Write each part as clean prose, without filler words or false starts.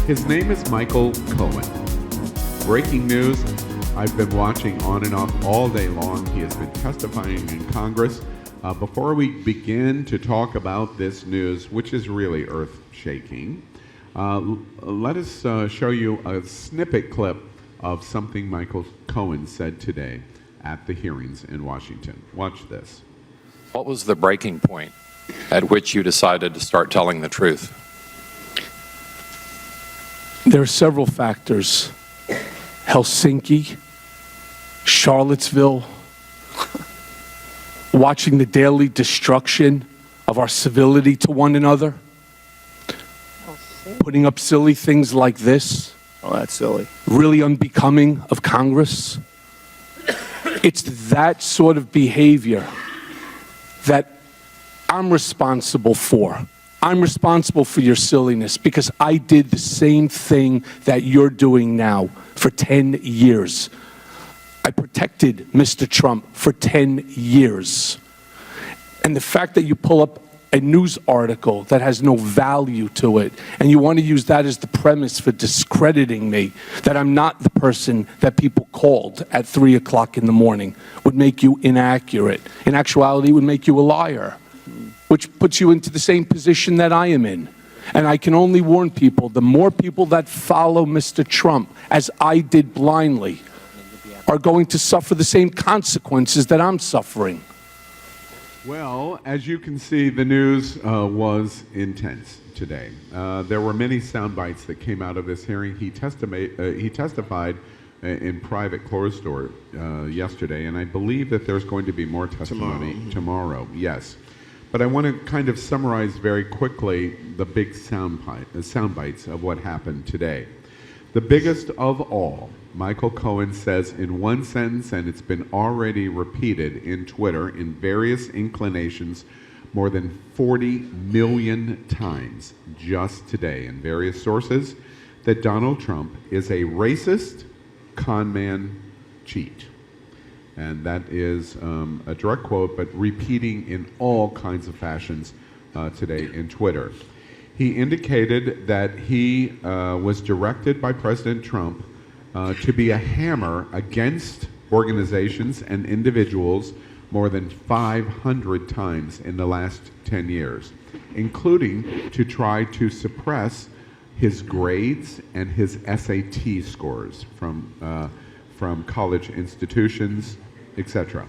His name is Michael Cohen. Breaking news, I've been watching on and off all day long. He has been testifying in Congress. Before we begin to talk about this news, which is really earth-shaking, let us show you a snippet clip of something Michael Cohen said today at the hearings in Washington. Watch this. What was the breaking point at which you decided to start telling the truth? There are several factors. Helsinki, Charlottesville, watching the daily destruction of our civility to one another, putting up silly things like this. Oh, that's silly. Really unbecoming of Congress. It's that sort of behavior that I'm responsible for. I'm responsible for your silliness because I did the same thing that you're doing now for 10 years. I protected Mr. Trump for 10 years. And the fact that you pull up a news article that has no value to it, and you want to use that as the premise for discrediting me, that I'm not the person that people called at 3 o'clock in the morning, would make you inaccurate. In actuality, it would make you a liar, which puts you into the same position that I am in. And I can only warn people, the more people that follow Mr. Trump, as I did blindly, are going to suffer the same consequences that I'm suffering. Well, as you can see, the news was intense today. There were many sound bites that came out of this hearing. He testified in private closed door yesterday, and I believe that there's going to be more testimony tomorrow. Yes. But I want to kind of summarize very quickly the big sound bites of what happened today. The biggest of all, Michael Cohen says in one sentence, and it's been already repeated in Twitter in various inclinations more than 40 million times just today in various sources, that Donald Trump is a racist, con man, cheat. And that is a direct quote, but repeating in all kinds of fashions today in Twitter. He indicated that he was directed by President Trump to be a hammer against organizations and individuals more than 500 times in the last 10 years, including to try to suppress his grades and his SAT scores from college institutions, etc.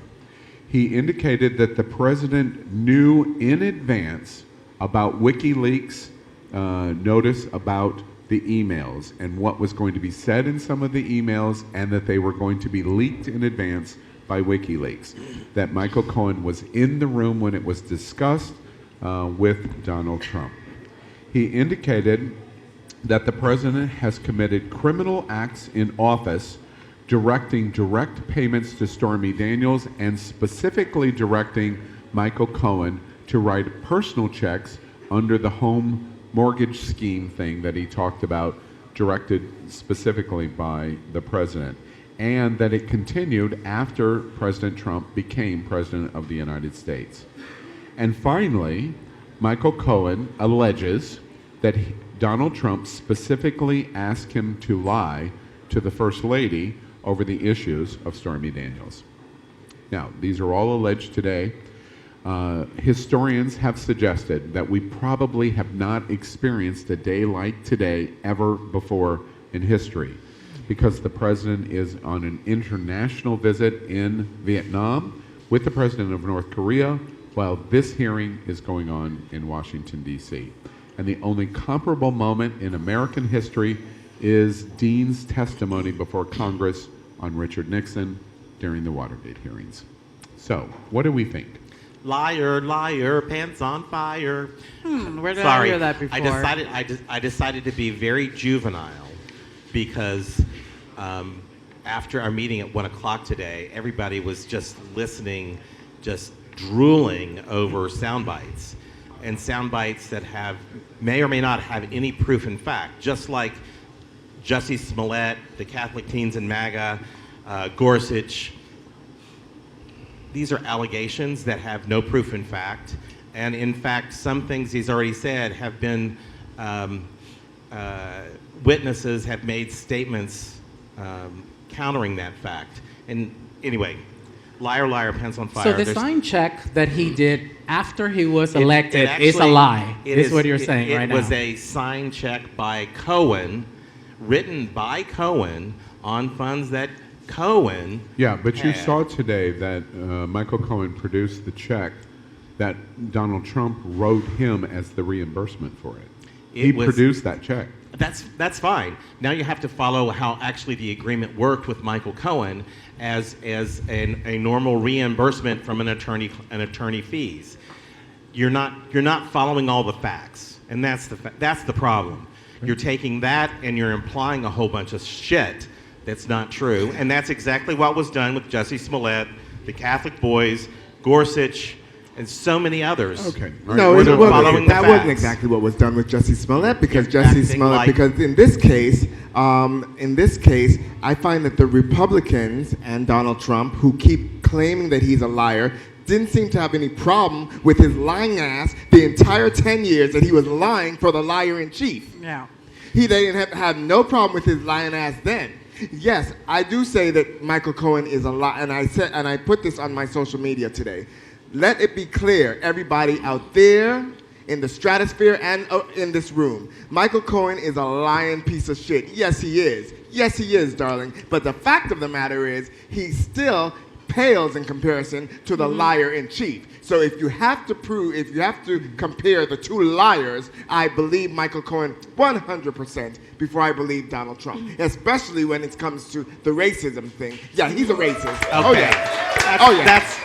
He indicated that the president knew in advance about WikiLeaks' notice about the emails and what was going to be said in some of the emails, and that they were going to be leaked in advance by WikiLeaks. That Michael Cohen was in the room when it was discussed with Donald Trump. He indicated that the president has committed criminal acts in office, directing direct payments to Stormy Daniels and specifically directing Michael Cohen to write personal checks under the home mortgage scheme thing that he talked about, directed specifically by the president, and that it continued after President Trump became president of the United States. And finally, Michael Cohen alleges that Donald Trump specifically asked him to lie to the First Lady over the issues of Stormy Daniels. Now, these are all alleged today. Historians have suggested that we probably have not experienced a day like today ever before in history, because the president is on an international visit in Vietnam with the president of North Korea, while this hearing is going on in Washington, D.C. And the only comparable moment in American history is Dean's testimony before Congress on Richard Nixon during the Watergate hearings. So, what do we think? Liar, liar, pants on fire. Where did Sorry, I hear that before? I decided to be very juvenile because after our meeting at 1 o'clock today, everybody was just listening, just drooling over sound bites, and sound bites that may or may not have any proof in fact, just like Josie Smith, the Catholic Teens in MAGA, Gorsuch. These are allegations that have no proof in fact, and in fact, some things he's already said have been witnesses have made statements countering that fact. And anyway, liar, liar, pants on fire. So the There's- sign check that he did after he was it elected is a actually- lie, it is what you're saying right It now. was a sign check by Cohen, written by Cohen, on funds that Cohen Yeah, but you had. saw today that Michael Cohen produced the check that Donald Trump wrote him as the reimbursement for it. He was- produced that check. That's fine. Now you have to follow how actually the agreement worked with Michael Cohen as a normal reimbursement from an attorney fees. You're not following all the facts, and that's the problem. You're taking that and you're implying a whole bunch of shit that's not true, and that's exactly what was done with Josie Smollett, the Catholic boys, Gorsuch, and so many others. Okay. All right. No, We're it not wasn't. following the That wasn't facts. exactly what was done with Josie Smollett, because You're Josie acting Smollett. like- Because in this case, I find that the Republicans and Donald Trump, who keep claiming that he's a liar, didn't seem to have any problem with his lying ass the entire 10 years that he was lying for the liar in chief. Yeah. They didn't have no problem with his lying ass then. Yes, I do say that Michael Cohen is a liar, and I put this on my social media today. Let it be clear, everybody out there in the stratosphere and in this room, Michael Cohen is a lying piece of shit. Yes, he is. Yes, he is, darling. But the fact of the matter is, he still pales in comparison to the liar in chief. So if you have to compare the two liars, I believe Michael Cohen 100% before I believe Donald Trump, especially when it comes to the racism thing. Yeah, he's a racist. Oh Okay. yeah. Oh yeah. That's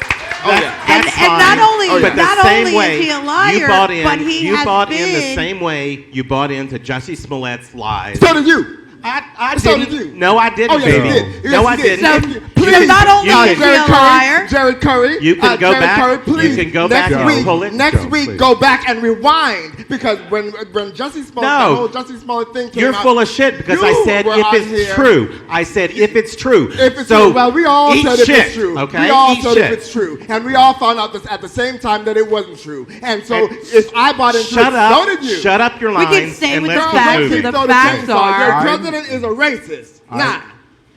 And fine. not only But the not same only way is he a liar, you bought in, but he you has bought been. in the same way you bought into Jussie Smollett's lies. So did you. I So didn't. did you. No, I didn't. Oh, yes, you baby. did. No, Yes, I you did. didn't. So, not only is he a liar, Jared Curry. You can go Jared back- Curry, you please, can go back next and week, pull it. Next Joe, week, please. go back and rewind, because when Jussie Smollett, No. the whole Jussie Smollett thing came You're out, full of shit because you I said were if on it's here. true. I said if it's true. If it's so true, well, we all eat said if shit, it's true. Okay, We all eat said shit. if it's true, and we all found out at the same time that it wasn't true. And so, if I bought into Shut it, up. so did you. Shut up your We lines. can stay and with let's the keep facts, moving. and the Throw facts chainsaw. are- Your president is a racist. Nah.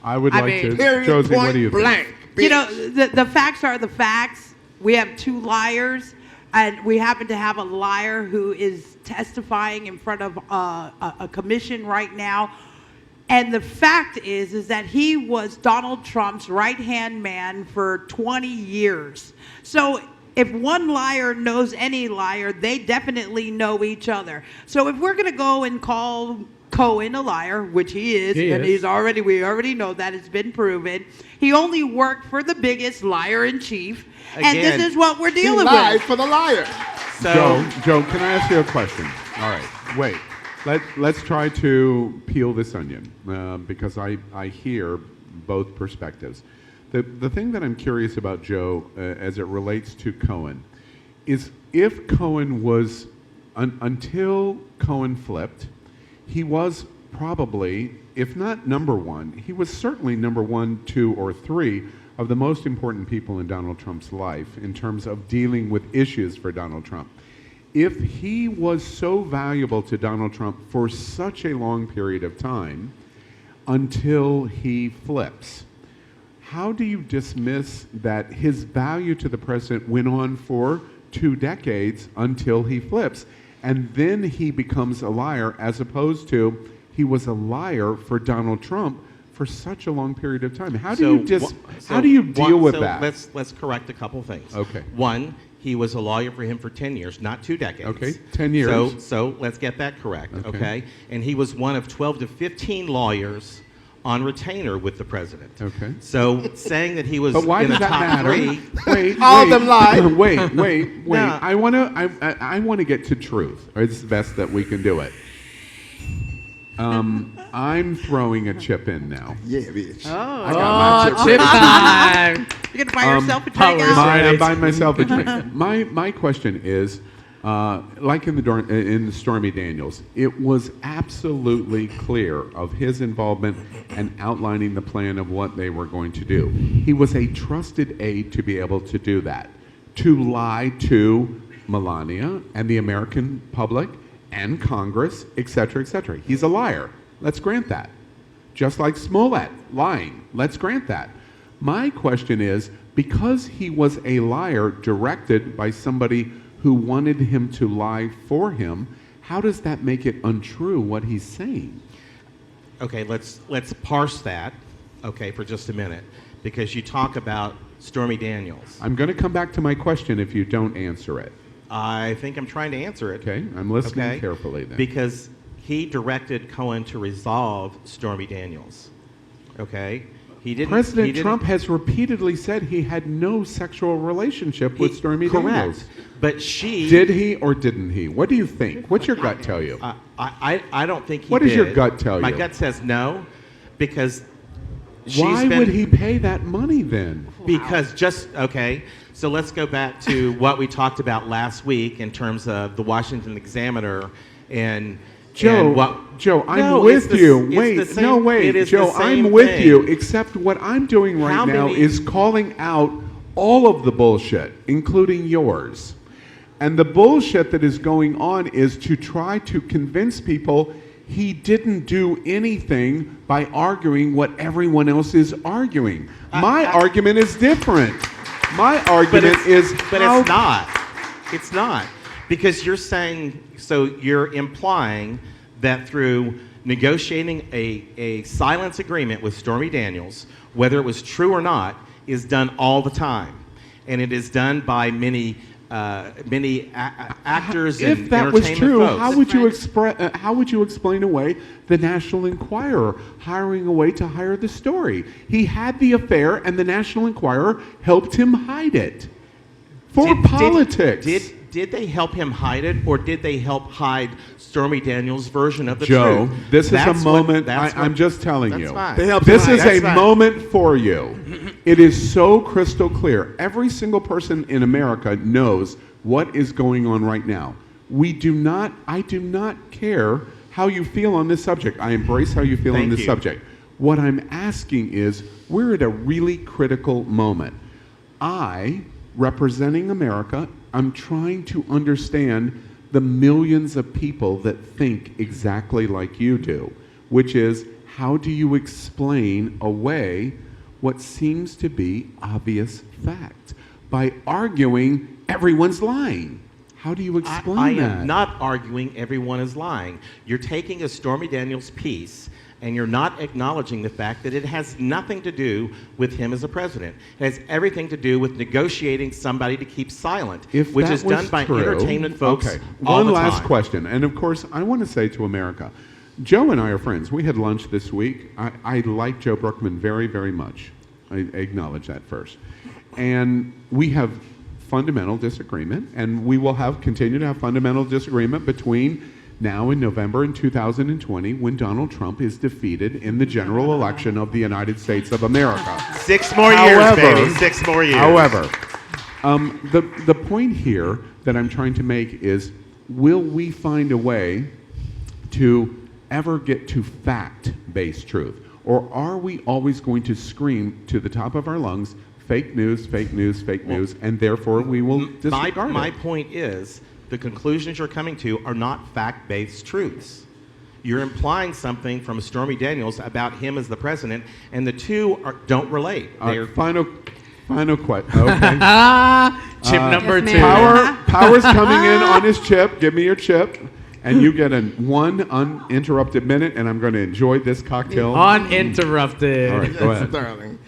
I would I like mean, to. Period. Josie, Point what do you think? blank. You know, the facts are the facts. We have two liars, and we happen to have a liar who is testifying in front of a commission right now. And the fact is that he was Donald Trump's right-hand man for 20 years. So if one liar knows any liar, they definitely know each other. So if we're going to go and call Cohen a liar, which he is, He and is. we already know that, it's been proven. He only worked for the biggest liar in chief, and Again, this is what we're He dealing lied with. for the liar. So Joe, can I ask you a question? All right, wait. Let's try to peel this onion because I hear both perspectives. The thing that I'm curious about, Joe, as it relates to Cohen, is if Cohen was, until Cohen flipped, he was probably, if not number one, he was certainly number 1, 2, or 3 of the most important people in Donald Trump's life in terms of dealing with issues for Donald Trump. If he was so valuable to Donald Trump for such a long period of time until he flips, how do you dismiss that his value to the president went on for 2 decades until he flips, and then he becomes a liar, as opposed to he was a liar for Donald Trump for such a long period of time? How do you deal with that? Let's correct a couple things. Okay. One, he was a lawyer for him for 10 years, not 2 decades. Okay, 10 years. So let's get that correct, Okay. okay? And he was one of 12 to 15 lawyers on retainer with the president. Okay. So saying that he was But why in does the that top matter? 3, Wait, All wait, of them lied. Wait. No. I want to get to truth. It's the best that we can do it. I'm throwing a chip in now. Yeah, bitch. Oh, I got my chip. Chip time. you're going to buy yourself a drink Power out? Right. I'm buying myself a drink. My question is, like in the Stormy Daniels, it was absolutely clear of his involvement and outlining the plan of what they were going to do. He was a trusted aide to be able to do that, to lie to Melania and the American public and Congress, et cetera, et cetera. He's a liar. Let's grant that. Just like Smollett, lying. Let's grant that. My question is, because he was a liar directed by somebody who wanted him to lie for him, how does that make it untrue what he's saying? Okay, let's parse that, okay, for just a minute, because you talk about Stormy Daniels. I'm going to come back to my question if you don't answer it. I think I'm trying to answer it. Okay, I'm listening carefully then. Because he directed Cohen to resolve Stormy Daniels. Okay? President Trump has repeatedly said he had no sexual relationship with Stormy Daniels. Correct. But she... Did he or didn't he? What do you think? What's your gut tell you? I don't think he did. What does your gut tell you? My gut says no, because Why would he pay that money then? Because so let's go back to what we talked about last week in terms of the Washington Examiner and Joe, I'm with you. Joe, I'm with you, except what I'm doing right now is calling out all of the bullshit, including yours. And the bullshit that is going on is to try to convince people he didn't do anything by arguing what everyone else is arguing. My argument is different. My argument is... But it's not. It's not. Because you're saying, so you're implying that through negotiating a silence agreement with Stormy Daniels, whether it was true or not, is done all the time. And it is done by many actors and if that was true, folks. how would you explain away the National Enquirer hiring away to hire the story? He had the affair, and the National Enquirer helped him hide it for politics. Did they help him hide it, or did they help hide Stormy Daniels' version of the Joe, truth? this is a moment. I'm just telling you. Fine. This is a moment for you. It is so crystal clear. Every single person in America knows what is going on right now. I do not care how you feel on this subject. I embrace how you feel on this subject. What I'm asking is, we're at a really critical moment. Representing America, I'm trying to understand the millions of people that think exactly like you do, which is, how do you explain away what seems to be obvious fact by arguing everyone's lying? How do you explain that? I am not arguing everyone is lying. You're taking a Stormy Daniels piece and you're not acknowledging the fact that it has nothing to do with him as a president. It has everything to do with negotiating somebody to keep silent, which is done by entertainment folks all the time. One last question, and of course, I want to say to America, Joe and I are friends. We had lunch this week. I like Joe Brookman very, very much. I acknowledge that first. And we have fundamental disagreement, and we will continue to have fundamental disagreement between now in November in 2020, when Donald Trump is defeated in the general election of the United States of America. 6 more years, baby. 6 more years. However, the point here that I'm trying to make is, will we find a way to ever get to fact-based truth? Or are we always going to scream to the top of our lungs, fake news, fake news, fake news, and therefore we will disregard it? My point is, the conclusions you're coming to are not fact-based truths. You're implying something from Stormy Daniels about him as the president, and the two don't relate. Final question. Okay. Chip number 2. Power's coming in on his chip. Give me your chip. And you get one uninterrupted minute, and I'm going to enjoy this cocktail. Uninterrupted. All right, go ahead. Darling.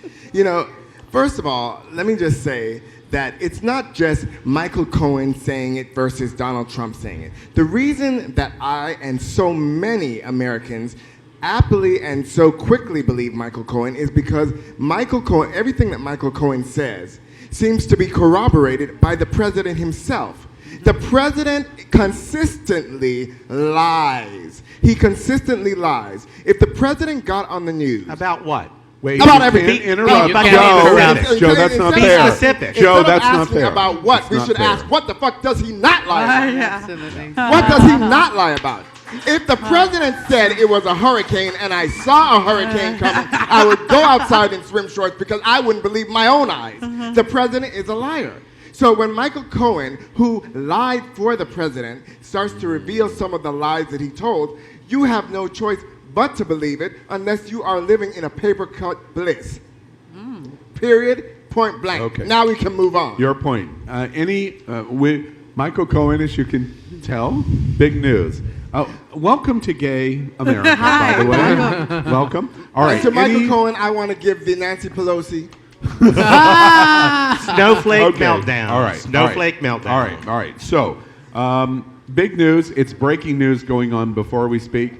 First of all, let me just say that it's not just Michael Cohen saying it versus Donald Trump saying it. The reason that I and so many Americans aptly and so quickly believe Michael Cohen is because Michael Cohen, everything that Michael Cohen says seems to be corroborated by the president himself. The president consistently lies. He consistently lies. If the president got on the news... About what? Wait, about you everything. can't interrupt. Joe, that's not be fair. Specific. Joe, that's not fair. About what? That's we not should fair. ask, what the fuck does he not lie about? Absolutely. What does he not lie about? If the president said it was a hurricane and I saw a hurricane coming, I would go outside in swim shorts because I wouldn't believe my own eyes. The president is a liar. So when Michael Cohen, who lied for the president, starts to reveal some of the lies that he told, you have no choice but to believe it unless you are living in a paper-cut bliss. Period, point blank. Okay. Now we can move on. Your point. Michael Cohen, as you can tell, big news. Welcome to gay America, by the way. Welcome. All right. To Michael Cohen, I want to give the Nancy Pelosi. Snowflake Okay. meltdown. All right. Snowflake meltdown. All right. So, big news. It's breaking news going on before we speak.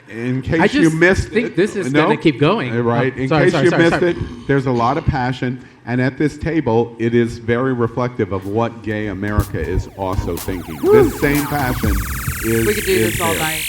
In case I you just missed think it, this is no? gonna keep going. Right. Oh, In sorry, case sorry, you sorry, missed sorry. it, there's a lot of passion, and at this table, it is very reflective of what gay America is also thinking. This same passion is. We could do is this all there. night.